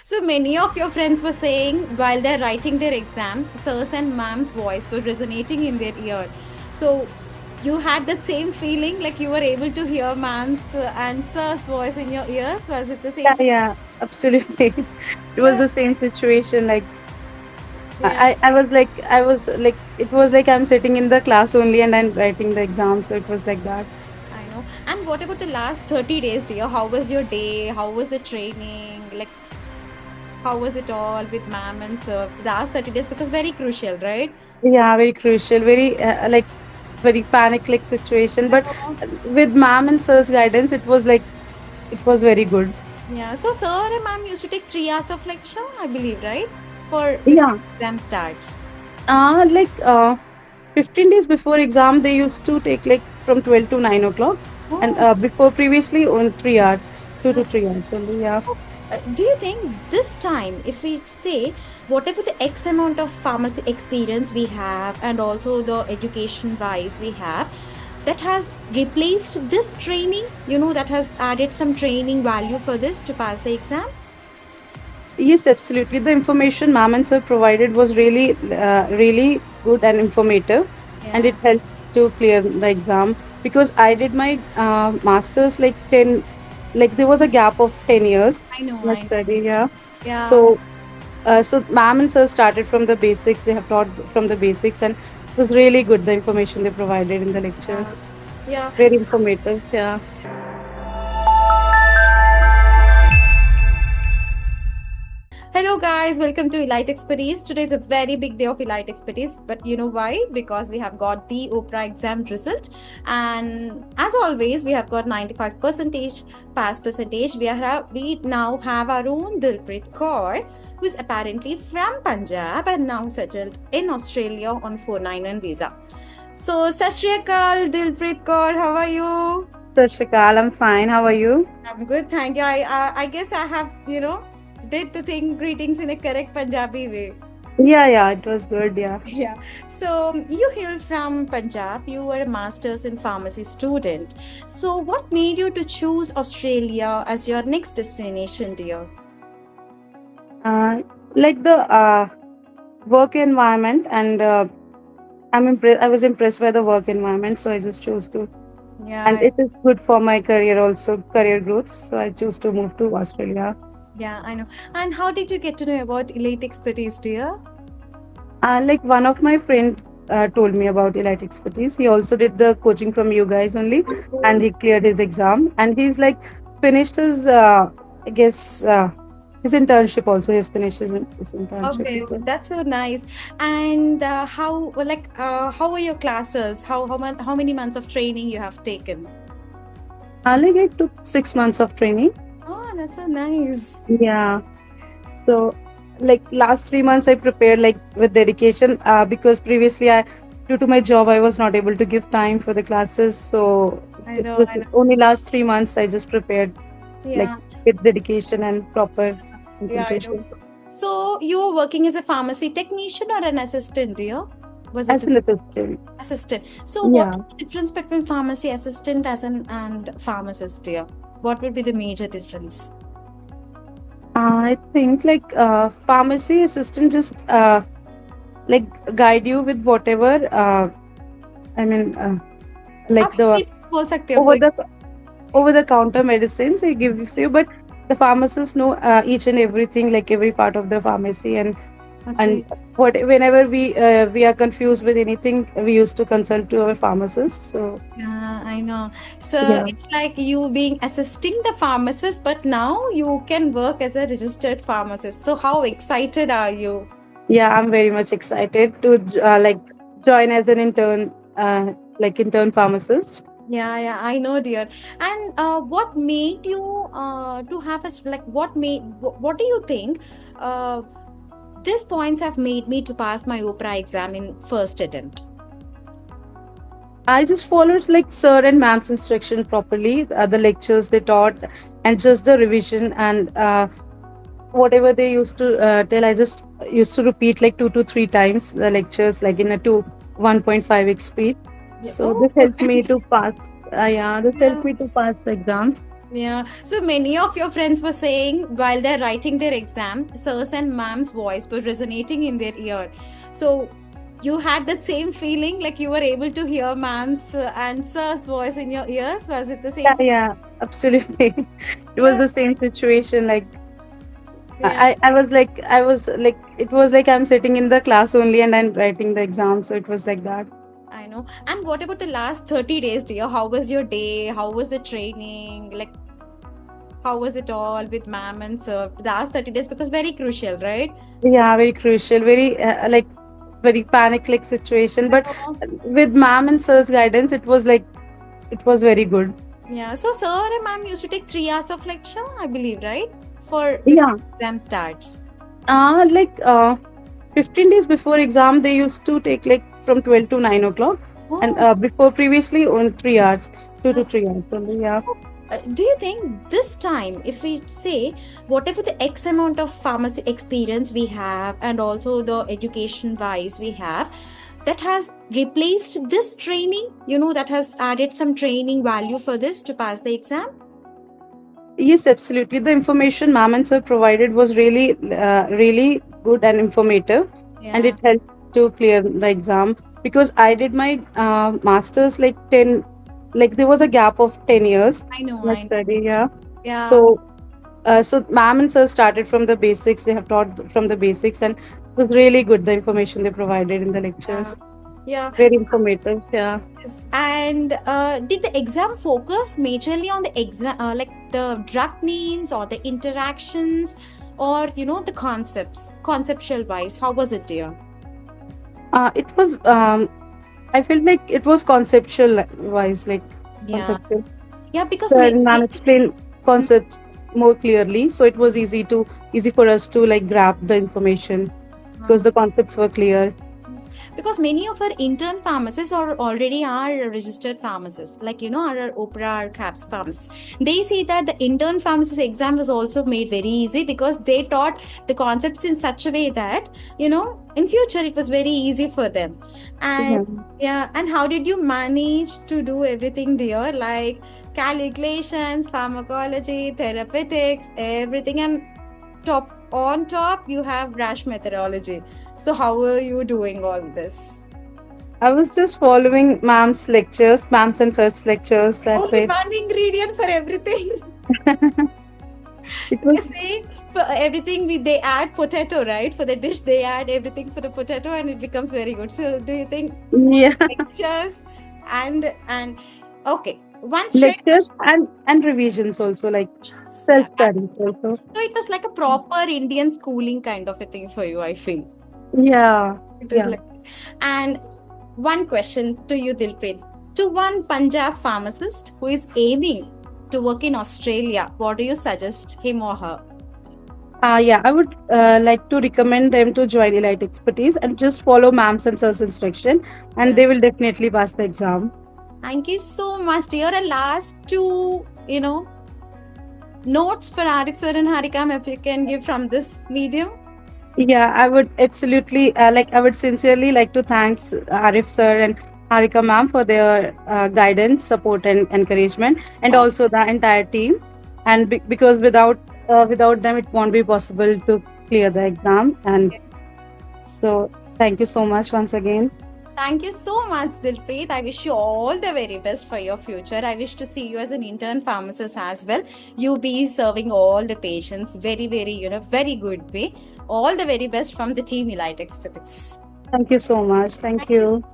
So many of your friends were saying while they're writing their exam, sirs and ma'am's voice were resonating in their ear. So you had that same feeling, like you were able to hear ma'am's and sir's voice in your ears. Was it the Yeah, same? yeah, absolutely. It was Yeah, the same situation. Like yeah, I was like, it was like I'm sitting in the class only and I'm writing the exam. So it was like that. I know. And what about the last 30 days, dear? How was your day? How was the training? Like, how was it all with ma'am and sir? The last 30 days, because very crucial, right? Yeah, very crucial, very like very panic like situation. I But know. with ma'am and sir's guidance, it was like it was very good. Yeah, so sir and ma'am used to take 3 hours of lecture, I believe, right? For before Yeah, exam starts. like 15 days before exam, they used to take like from 12 to 9 o'clock, and Oh, before previously on 3 hours, 2 to 3 hours only. Yeah. do you think this time, if we say whatever the X amount of pharmacy experience we have and also the education wise we have, that has replaced this training, that has added some training value for this to pass the exam? Yes, absolutely. The information ma'am and sir provided was really good and informative, and Yeah, it helped to clear the exam because I did my masters like 10, like there was a gap of 10 years I know, in my I know. study. Yeah, Yeah, so so ma'am and sir started from the basics. They have taught from the basics, and it was really good. The information they provided in the yeah, lectures, yeah. very informative. Yeah. Hello, guys. Welcome to Elite Expertise. Today is a very big day of Elite Expertise, but you know why? Because we have got the Oprah exam result, and as always, we have got 95 percentage pass percentage. We now have our own Dilpreet Kaur, who is apparently from Punjab and now settled in Australia on 491 visa. So, Sat Shri Akal, Dilpreet Kaur, how are you? Sashikal, I'm fine. How are you? I'm good, thank you. I guess I have did the thing greetings in a correct Punjabi way. Yeah, yeah, it was good. Yeah. Yeah. So you hail from Punjab. You were a master's in pharmacy student. So what made you to choose Australia as your next destination, dear? Uh, like the work environment, and I'm impressed. I was impressed by the work environment, so I just chose to. And Yeah, it is good for my career also, career growth. So I choose to move to Australia. yeah, I know. And how did you get to know about Elite Expertise, dear? Like one of my friend told me about Elite Expertise. He also did the coaching from you guys only, and he cleared his exam. And he's like finished his, I guess, his internship also. He's finished his internship. Okay, that's so nice. And how were your classes? How many months of training you have taken? Like it took 6 months of training. Oh, that's so nice. Yeah. So, like last 3 months, I prepared like with dedication because previously, due to my job, I was not able to give time for the classes. So, I it know, was I know. only last 3 months I just prepared like Yeah, with dedication and proper yeah, I know. concentration. So you were working as a pharmacy technician or an assistant, dear? Was it As an an assistant, assistant? So what yeah. is the difference between pharmacy assistant as an and pharmacist, dear? What would be the major difference? I think like pharmacy assistant just like guide you with whatever I mean आप like the Hindi में बोल सकते हो over कोई the over the counter medicines he gives you, but the pharmacists know each and everything, like every part of the pharmacy, and Okay. what whenever we are confused with anything, we used to consult to our pharmacist. So Yeah, I know. So yeah, it's like you being assisting the pharmacist, but now you can work as a registered pharmacist. So how excited are you? yeah, I'm very much excited to like join as an intern, like intern pharmacist. Yeah, yeah, I know, dear. And what made you to have a what do you think? These points have made me to pass my Oprah exam in first attempt. I just followed like sir and ma'am's instruction properly, the lectures they taught, and just the revision, and whatever they used to tell, I just used to repeat like 2 to 3 times the lectures, like in a 1.5x speed. Yeah. So Oh, this helped me that's to pass. Yeah, this yeah. helped me to pass the exam. Yeah. So many of your friends were saying while they're writing their exam, sirs and ma'am's voice were resonating in their ear. So you had that same feeling, like you were able to hear ma'am's and sir's voice in your ears. Was it the Yeah, same? yeah, absolutely. It was Yeah. the same situation. Like Yeah. I was like, it was like I'm sitting in the class only and I'm writing the exam. So it was like that. I know. And what about the last 30 days, dear? How was your day? How was the training? Like, how was it all with ma'am and sir? The last 30 days, because very crucial, right? Yeah, very crucial, very like very panic like situation. I But know. with ma'am and sir's guidance, it was like it was very good. Yeah. So, sir and ma'am used to take 3 hours of lecture, I believe, right? For before Yeah, exam starts. like 15 days before exam, they used to take like from 12 to 9 o'clock, and Oh, before previously only 3 hours, two uh, to 3 hours only. Yeah. do you think this time, if we say whatever the X amount of pharmacy experience we have, and also the education wise we have, that has replaced this training, that has added some training value for this to pass the exam? Yes, absolutely. The information ma'am and sir provided was really good and informative, and Yeah, it helped to clear the exam because I did my masters like 10, like there was a gap of 10 years I know, in my I know. study. Yeah, Yeah. so so ma'am and sir started from the basics. They have taught from the basics, and it was really good. The information they provided in the Yeah. lectures, Yeah. very informative. Yeah. Yes. And did the exam focus majorly on the exam, like the drug names or the interactions, or the concepts, conceptual wise? How was it, dear? It was. I felt like it was conceptual wise, like Yeah. conceptual. Yeah, because So and ma'am explained concepts more clearly, so it was easy for us to like grab the information because the concepts were clear. Yes, because many of our intern pharmacists are already are registered pharmacists, like our Oprah or CAPS pharmacists. They say that the intern pharmacist exam was also made very easy because they taught the concepts in such a way that in future it was very easy for them. And Yeah. yeah, and how did you manage to do everything, dear? Like calculations, pharmacology, therapeutics, everything, and top you have rash methodology. So how are you doing all this? I was just following ma'am's lectures, ma'am's and sir's lectures. That's Only it. one ingredient for everything. It They was say for everything they add potato, right? For the dish they add everything for the potato and it becomes very good. So do you think yeah, lectures and okay, one straight lectures question. and revisions also, like Yeah. self studies also. So it was like a proper Indian schooling kind of a thing for you, I feel. Yeah, It is yeah. like, and one question to you, Dilpreet. To one Punjab pharmacist who is aiming to work in Australia, what do you suggest him or her? Yeah, I would like to recommend them to join Elite Expertise and just follow ma'am's and sir's instruction, and Yeah. they will definitely pass the exam. Thank you so much, dear. And last two, notes for Arif sir and Harikam, if you can give from this medium. Yeah, I would absolutely I would sincerely like to thanks Arif sir and Harika ma'am for their guidance, support, and encouragement, and also the entire team. And because without them, it won't be possible to clear the exam. And so, thank you so much once again. Thank you so much, Dilpreet. I wish you all the very best for your future. I wish to see you as an intern pharmacist as well. You be serving all the patients very, very, very good way. All the very best from the team Elite Expertise. Thank you so much. Thank Thank you you.